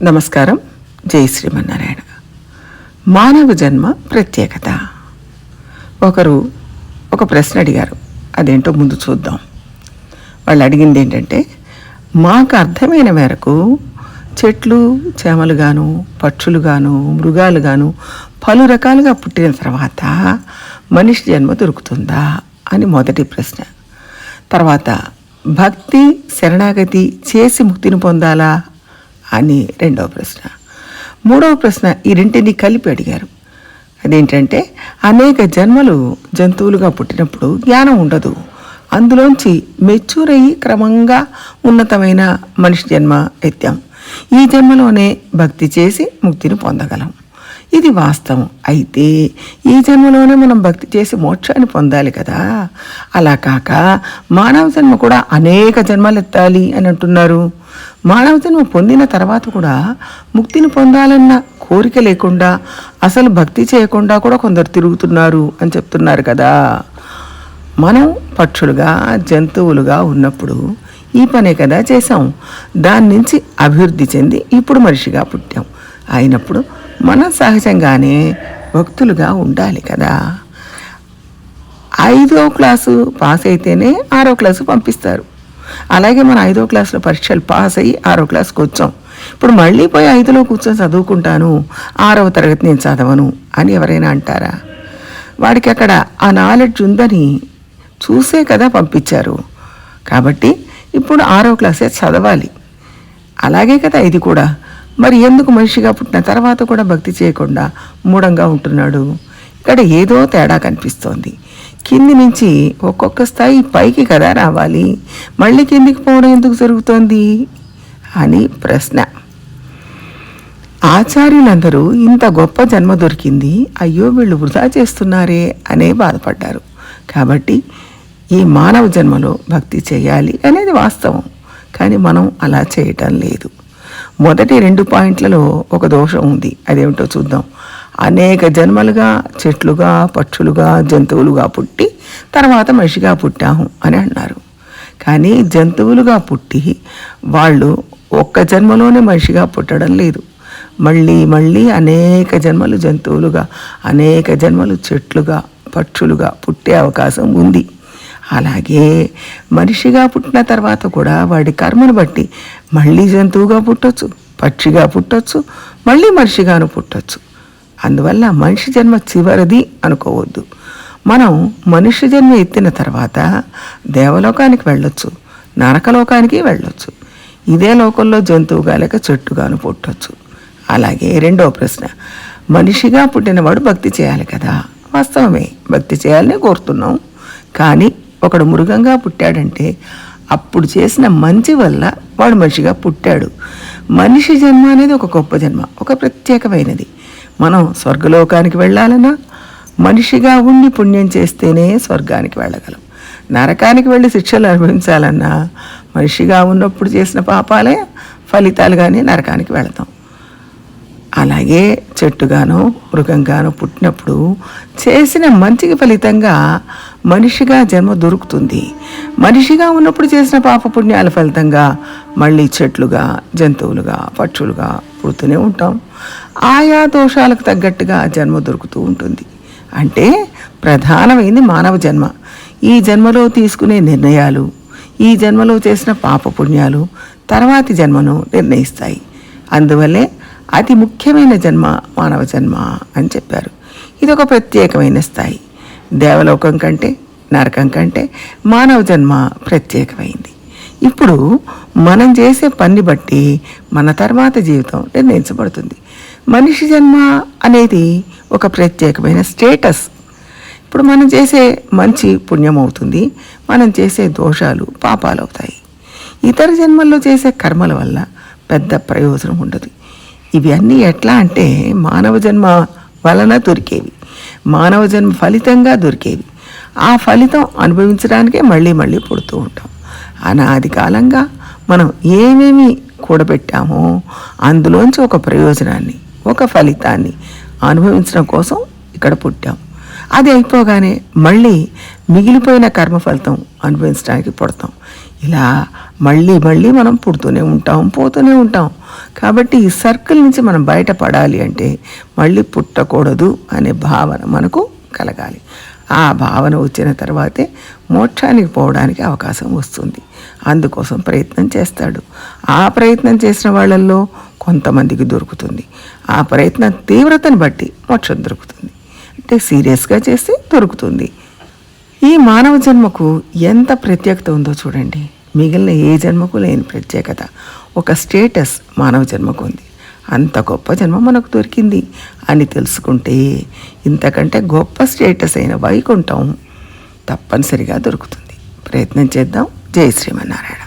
నమస్కారం. జై శ్రీమన్నారాయణ. మానవ జన్మ ప్రత్యేకత. ఒకరు ఒక ప్రశ్న అడిగారు, అదేంటో ముందు చూద్దాం. వాళ్ళు అడిగింది ఏంటంటే, మాకు అర్థమైన మేరకు చెట్లు చేమలుగాను, పక్షులుగాను, మృగాలుగాను పలు రకాలుగా పుట్టిన తర్వాత మనిషి జన్మ దొరుకుతుందా అని మొదటి ప్రశ్న. తర్వాత భక్తి శరణాగతి చేసి ముక్తిని పొందాలా అని రెండవ ప్రశ్న. మూడవ ప్రశ్న ఈ రెంటిని కలిపి అడిగారు. అదేంటంటే, అనేక జన్మలు జంతువులుగా పుట్టినప్పుడు జ్ఞానం ఉండదు, అందులోంచి మెచ్యూర్ అయ్యి క్రమంగా ఉన్నతమైన మనిషి జన్మ ఎత్తాం. ఈ జన్మలోనే భక్తి చేసి ముక్తిని పొందగలం. ఇది వాస్తవం. అయితే ఈ జన్మలోనే మనం భక్తి చేసి మోక్షాన్ని పొందాలి కదా. అలా కాక మానవ జన్మ కూడా అనేక జన్మలు ఎత్తాలి అని అంటున్నారు. మానవ జన్మ పొందిన తర్వాత కూడా ముక్తిని పొందాలన్న కోరిక లేకుండా అసలు భక్తి చేయకుండా కూడా కొందరు తిరుగుతున్నారు అని చెప్తున్నారు కదా. మనం పక్షులుగా జంతువులుగా ఉన్నప్పుడు ఈ పనే కదా చేసాం. దాని నుంచి అభివృద్ధి చెంది ఇప్పుడు మనిషిగా పుట్టాం. అయినప్పుడు మనం సహజంగానే భక్తులుగా ఉండాలి కదా. 5వ క్లాసు పాస్ అయితేనే 6వ క్లాసు పంపిస్తారు. అలాగే మన 5వ క్లాసులో పరీక్షలు పాస్ అయ్యి 6వ క్లాస్కి వచ్చాం. ఇప్పుడు మళ్ళీ పోయి 5లో కూర్చొని చదువుకుంటాను, 6వ తరగతి నేను చదవను అని ఎవరైనా అంటారా? వాడికి అక్కడ ఆ నాలెడ్జ్ ఉందని చూసే కదా పంపించారు. కాబట్టి ఇప్పుడు 6వ క్లాసే చదవాలి. అలాగే కదా ఇది కూడా. మరి ఎందుకు మనిషిగా పుట్టిన తర్వాత కూడా భక్తి చేయకుండా మూఢంగా ఉంటున్నాడు? ఇక్కడ ఏదో తేడా కనిపిస్తోంది. కింది నుంచి ఒక్కొక్క స్థాయి పైకి కదా రావాలి, మళ్ళీ కిందికి పోవడం ఎందుకు జరుగుతోంది అని ప్రశ్న. ఆచార్యులందరూ ఇంత గొప్ప జన్మ దొరికింది, అయ్యో వీళ్ళు వృధా చేస్తున్నారే అనే బాధపడ్డారు. కాబట్టి ఈ మానవ జన్మలో భక్తి చేయాలి అనేది వాస్తవం. కానీ మనం అలా చేయటం లేదు. మొదటి 2 పాయింట్లలో ఒక దోషం ఉంది. అదేమిటో చూద్దాం. అనేక జన్మలుగా చెట్లుగా, పక్షులుగా, జంతువులుగా పుట్టి తర్వాత మనిషిగా పుట్టాము అని అన్నారు. కానీ జంతువులుగా పుట్టి వాళ్ళు ఒక్క జన్మలోనే మనిషిగా పుట్టడం లేదు. మళ్ళీ మళ్ళీ అనేక జన్మలు జంతువులుగా, అనేక జన్మలు చెట్లుగా, పక్షులుగా పుట్టే అవకాశం ఉంది. అలాగే మనిషిగా పుట్టిన తర్వాత కూడా వాడి కర్మను బట్టి మళ్ళీ జంతువుగా పుట్టొచ్చు, పక్షిగా పుట్టొచ్చు, మళ్ళీ మనిషిగాను పుట్టొచ్చు. అందువల్ల మనిషి జన్మ చివరిది అనుకోవద్దు. మనం మనిషి జన్మ ఎత్తిన తర్వాత దేవలోకానికి వెళ్ళొచ్చు, నరకలోకానికి వెళ్ళొచ్చు. ఇదే లోకంలో జంతువుగా లేక చెట్టుగాను పుట్టొచ్చు. అలాగే రెండవ ప్రశ్న, మనిషిగా పుట్టినవాడు భక్తి చేయాలి కదా. వాస్తవమే, భక్తి చేయాలని కోరుతున్నాం. కానీ ఒకడు మృగంగా పుట్టాడంటే అప్పుడు చేసిన మంచి వల్ల వాడు మనిషిగా పుట్టాడు. మనిషి జన్మ అనేది ఒక గొప్ప జన్మ, ఒక ప్రత్యేకమైనది. మనం స్వర్గలోకానికి వెళ్ళాలన్నా మనిషిగా ఉండి పుణ్యం చేస్తేనే స్వర్గానికి వెళ్ళగలం. నరకానికి వెళ్ళి శిక్షలు అనుభవించాలన్నా మనిషిగా ఉన్నప్పుడు చేసిన పాపాలే ఫలితాలుగానే నరకానికి వెళతాం. అలాగే చెట్టుగానో మృగంగానో పుట్టినప్పుడు చేసిన మంచికి ఫలితంగా మనిషిగా జన్మ దొరుకుతుంది. మనిషిగా ఉన్నప్పుడు చేసిన పాపపుణ్యాల ఫలితంగా మళ్ళీ చెట్లుగా, జంతువులుగా, పక్షులుగా పుడుతూనే ఉంటాం. ఆయా దోషాలకు తగ్గట్టుగా జన్మ దొరుకుతూ ఉంటుంది. అంటే ప్రధానమైంది మానవ జన్మ. ఈ జన్మలో తీసుకునే నిర్ణయాలు, ఈ జన్మలో చేసిన పాపపుణ్యాలు తర్వాతి జన్మను నిర్ణయిస్తాయి. అందువల్లే అతి ముఖ్యమైన జన్మ మానవ జన్మ అని చెప్పారు. ఇది ఒక ప్రత్యేకమైన స్థాయి. దేవలోకం కంటే, నరకం కంటే మానవ జన్మ ప్రత్యేకమైంది. ఇప్పుడు మనం చేసే పని బట్టి మన తర్వాత జీవితం నిర్ణయించబడుతుంది. మనిషి జన్మ అనేది ఒక ప్రత్యేకమైన స్టేటస్. ఇప్పుడు మనం చేసే మంచి పుణ్యం అవుతుంది, మనం చేసే దోషాలు పాపాలు అవుతాయి. ఇతర జన్మల్లో చేసే కర్మల వల్ల పెద్ద ప్రయోజనం ఉండదు. ఇవి అన్నీ ఎట్లా అంటే మానవ జన్మ వలన దొరికేవి, మానవ జన్మ ఫలితంగా దొరికేవి. ఆ ఫలితం అనుభవించడానికే మళ్ళీ మళ్ళీ పుడుతూ ఉంటాం. అనాది కాలంగా మనం ఏమేమి కూడబెట్టామో అందులోంచి ఒక ప్రయోజనాన్ని, ఒక ఫలితాన్ని అనుభవించడం కోసం ఇక్కడ పుట్టాం. అది అయిపోగానే మళ్ళీ మిగిలిపోయిన కర్మ ఫలితం అనుభవించడానికి పుడతాం. ఇలా మళ్ళీ మళ్ళీ మనం పుడుతూనే ఉంటాం, పోతూనే ఉంటాం. కాబట్టి ఈ సర్కిల్ నుంచి మనం బయటపడాలి అంటే మళ్ళీ పుట్టకూడదు అనే భావన మనకు కలగాలి. ఆ భావన వచ్చిన తర్వాతే మోక్షానికి పోవడానికి అవకాశం వస్తుంది. అందుకోసం ప్రయత్నం చేస్తాడు. ఆ ప్రయత్నం చేసిన వాళ్ళల్లో కొంతమందికి దొరుకుతుంది. ఆ ప్రయత్నం తీవ్రతను బట్టి మోక్షం దొరుకుతుంది. అంటే సీరియస్గా చేస్తే దొరుకుతుంది. ఈ మానవ జన్మకు ఎంత ప్రత్యేకత ఉందో చూడండి. మిగిలిన ఏ జన్మకు లేని ప్రత్యేకత ఒక స్టేటస్ మానవ జన్మకు ఉంది. అంత గొప్ప జన్మ మనకు దొరికింది అని తెలుసుకుంటే ఇంతకంటే గొప్ప స్టేటస్ అయిన వైకుంఠం తప్పనిసరిగా దొరుకుతుంది. ప్రయత్నం చేద్దాం. జై శ్రీమన్నారాయణ.